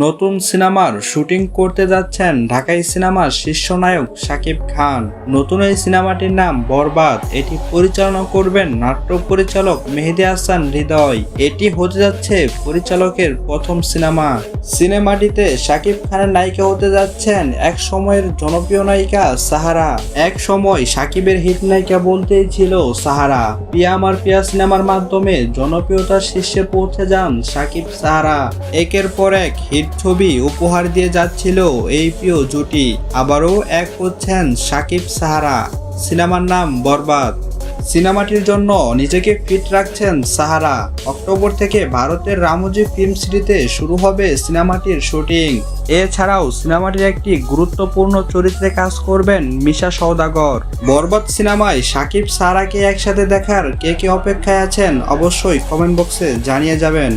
নতুন সিনেমার শুটিং করতে যাচ্ছেন ঢাকাই সিনেমার শীর্ষ নায়ক শাকিব খান। নতুন এই সিনেমাটির নাম বরবাদ। এটি পরিচালনা করবেন নাট্য পরিচালক মেহেদী হাসান হৃদয়। এটি হতে যাচ্ছে পরিচালকের প্রথম সিনেমাটিতে শাকিব খানের নায়িকা হতে যাচ্ছেন এক সময়ের জনপ্রিয় নায়িকা সাহারা। এক সময় শাকিবের হিট নায়িকা বলতেই ছিল সাহারা। পিয়া আমার পিয়া সিনেমার মাধ্যমে জনপ্রিয়তার শীর্ষে পৌঁছে যান শাকিব সাহারা। একের পর এক হিট ছবি উপহার দিয়ে যাচ্ছিল এই প্রিয় জুটি। আবারও এক হচ্ছেন শাকিব সাহারা। সিনেমার নাম বরবাদ। সিনেমাটির জন্য নিজেকে ফিট রাখছেন সাহারা। অক্টোবর থেকে ভারতের রামোজি ফিল্ম সিটিতে শুরু হবে সিনেমাটির শুটিং। এছাড়াও সিনেমাটির একটি গুরুত্বপূর্ণ চরিত্রে কাজ করবেন মিশা সওদাগর। বরবাদ সিনেমায় শাকিব সাহারাকে একসাথে দেখার কে কে অপেক্ষায় আছেন অবশ্যই কমেন্ট বক্সে জানিয়ে যাবেন।